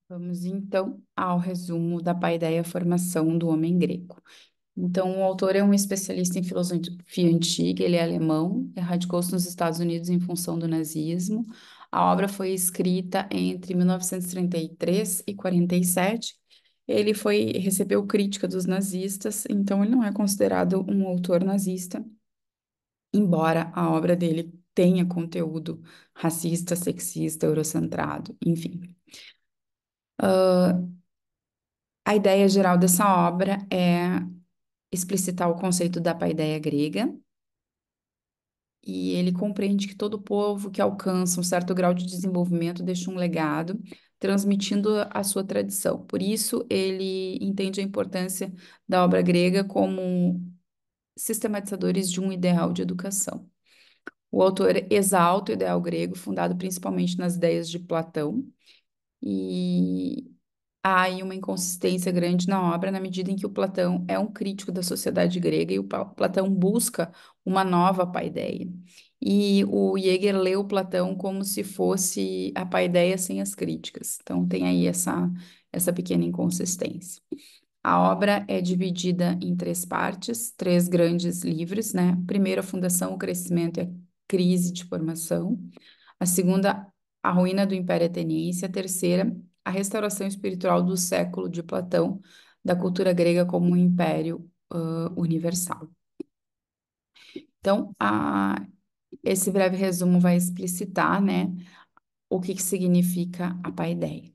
Vamos então ao resumo da paideia formação do homem grego. Então, o autor é um especialista em filosofia antiga, ele é alemão, radicou-se nos Estados Unidos em função do nazismo. A obra foi escrita entre 1933 e 47. Recebeu crítica dos nazistas, então ele não é considerado um autor nazista, embora a obra dele tenha conteúdo racista, sexista, eurocentrado, enfim. A ideia geral dessa obra é explicitar o conceito da paideia grega, e ele compreende que todo povo que alcança um certo grau de desenvolvimento deixa um legado, transmitindo a sua tradição. Por isso, ele entende a importância da obra grega como sistematizadores de um ideal de educação. O autor exalta o ideal grego, fundado principalmente nas ideias de Platão, e há aí uma inconsistência grande na obra, na medida em que o Platão é um crítico da sociedade grega e o Platão busca uma nova paideia. E o Jäger lê o Platão como se fosse a paideia sem as críticas. Então tem aí essa pequena inconsistência. A obra é dividida em três partes, três grandes livros, né? Primeiro, a fundação, o crescimento e a crise de formação. A segunda, a ruína do Império Ateniense. A terceira, a restauração espiritual do século de Platão, da cultura grega como um império, universal. Então, esse breve resumo vai explicitar, né, o que significa a paideia.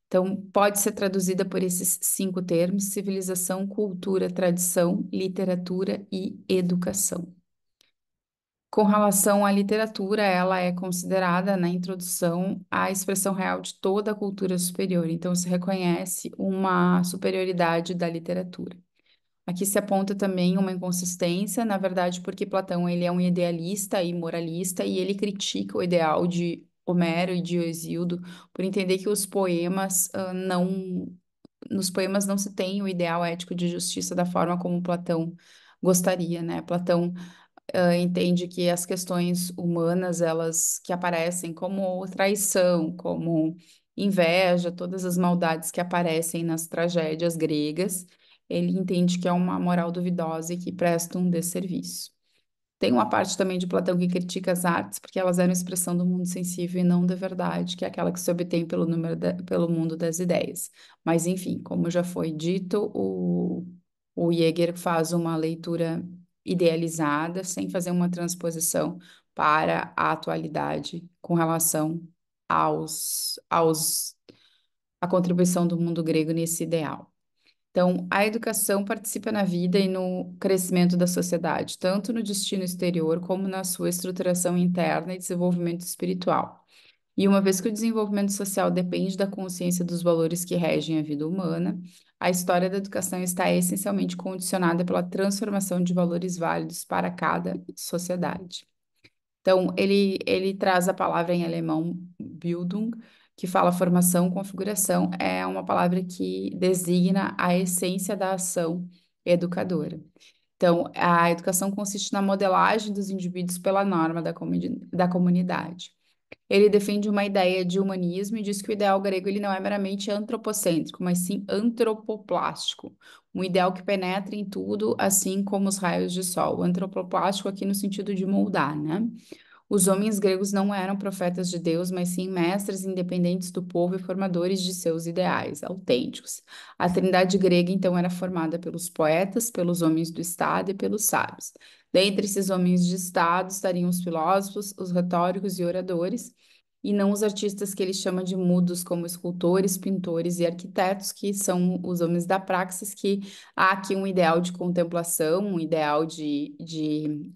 Então, pode ser traduzida por esses cinco termos: civilização, cultura, tradição, literatura e educação. Com relação à literatura, ela é considerada, na introdução, a expressão real de toda a cultura superior. Então, se reconhece uma superioridade da literatura. Aqui se aponta também uma inconsistência, na verdade, porque Platão ele é um idealista e moralista e ele critica o ideal de Homero e de Hesíodo por entender que os poemas não nos poemas não se tem o ideal ético de justiça da forma como Platão gostaria, né? Platão entende que as questões humanas, elas que aparecem como traição, como inveja, todas as maldades que aparecem nas tragédias gregas, ele entende que é uma moral duvidosa e que presta um desserviço. Tem uma parte também de Platão que critica as artes, porque elas eram expressão do mundo sensível e não da verdade, que é aquela que se obtém pelo mundo das ideias. Mas, enfim, como já foi dito, o Jäger faz uma leitura idealizada, sem fazer uma transposição para a atualidade com relação à contribuição do mundo grego nesse ideal. Então, a educação participa na vida e no crescimento da sociedade, tanto no destino exterior como na sua estruturação interna e desenvolvimento espiritual. E uma vez que o desenvolvimento social depende da consciência dos valores que regem a vida humana, a história da educação está essencialmente condicionada pela transformação de valores válidos para cada sociedade. Então, ele traz a palavra em alemão Bildung, que fala formação, configuração, é uma palavra que designa a essência da ação educadora. Então, a educação consiste na modelagem dos indivíduos pela norma da comunidade. Ele defende uma ideia de humanismo e diz que o ideal grego ele não é meramente antropocêntrico, mas sim antropoplástico, um ideal que penetra em tudo, assim como os raios de sol. O antropoplástico aqui no sentido de moldar, né? Os homens gregos não eram profetas de Deus, mas sim mestres independentes do povo e formadores de seus ideais autênticos. A trindade grega, então, era formada pelos poetas, pelos homens do Estado e pelos sábios. Dentre esses homens de Estado estariam os filósofos, os retóricos e oradores, e não os artistas que ele chama de mudos, como escultores, pintores e arquitetos, que são os homens da praxis, que há aqui um ideal de contemplação, um ideal de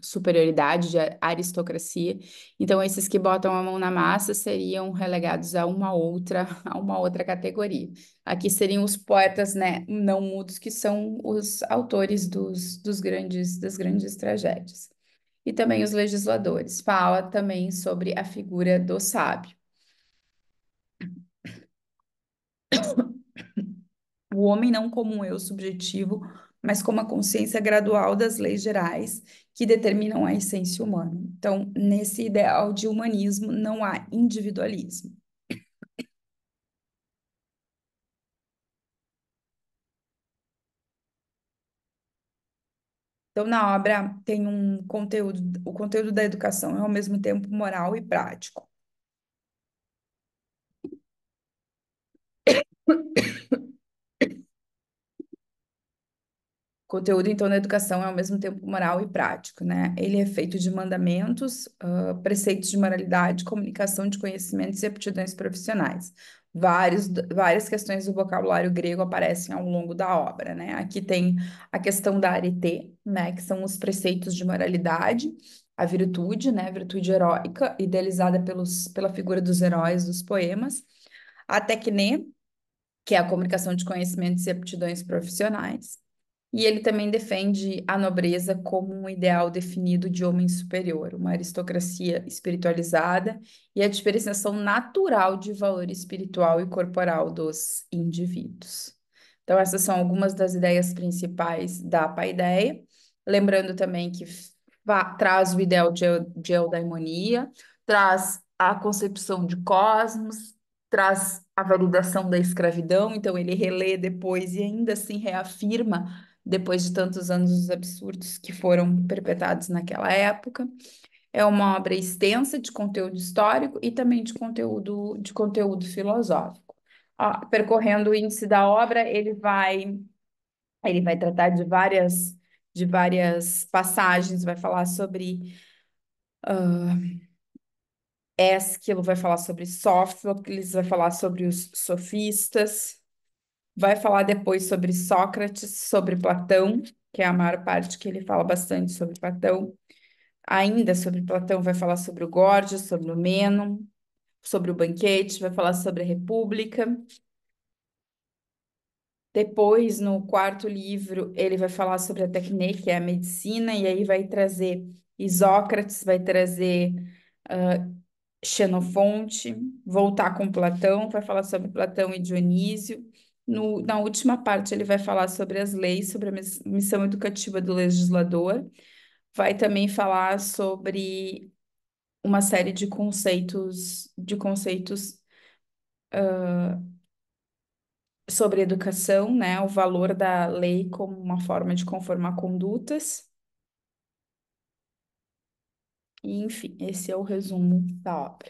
superioridade, de aristocracia. Então, esses que botam a mão na massa seriam relegados a uma outra, a uma outra categoria. Aqui seriam os poetas, né, não mudos, que são os autores das grandes tragédias. E também os legisladores. Fala também sobre a figura do sábio. O homem não como um eu subjetivo, mas como a consciência gradual das leis gerais que determinam a essência humana. Então, nesse ideal de humanismo, não há individualismo. Então, na obra tem um conteúdo, o conteúdo da educação é ao mesmo tempo moral e prático. Conteúdo, então, da educação é ao mesmo tempo moral e prático, né? Ele é feito de mandamentos, preceitos de moralidade, comunicação de conhecimentos e aptidões profissionais. Várias questões do vocabulário grego aparecem ao longo da obra, né? Aqui tem a questão da arete, né? Que são os preceitos de moralidade, a virtude, né? Virtude heróica, idealizada pela figura dos heróis dos poemas. A tecne, que é a comunicação de conhecimentos e aptidões profissionais. E ele também defende a nobreza como um ideal definido de homem superior, uma aristocracia espiritualizada e a diferenciação natural de valor espiritual e corporal dos indivíduos. Então, essas são algumas das ideias principais da paideia. Lembrando também que traz o ideal de eudaimonia, traz a concepção de cosmos, traz a validação da escravidão, então ele relê depois e ainda assim reafirma depois de tantos anos os absurdos que foram perpetrados naquela época. É uma obra extensa de conteúdo histórico e também de conteúdo filosófico. Ó, percorrendo o índice da obra, ele vai tratar de várias passagens, vai falar sobre Ésquilo, vai falar sobre Sófocles, vai falar sobre os sofistas, vai falar depois sobre Sócrates, sobre Platão, que é a maior parte que ele fala bastante sobre Platão. Ainda sobre Platão, vai falar sobre o Górgias, sobre o Mênon, sobre o banquete, vai falar sobre a República. Depois, no quarto livro, ele vai falar sobre a técnica, que é a medicina, e aí vai trazer Isócrates, vai trazer Xenofonte, voltar com Platão, vai falar sobre Platão e Dionísio. Na última parte, ele vai falar sobre as leis, sobre a missão educativa do legislador. Vai também falar sobre uma série de conceitos sobre educação, né? O valor da lei como uma forma de conformar condutas. E, enfim, esse é o resumo da obra.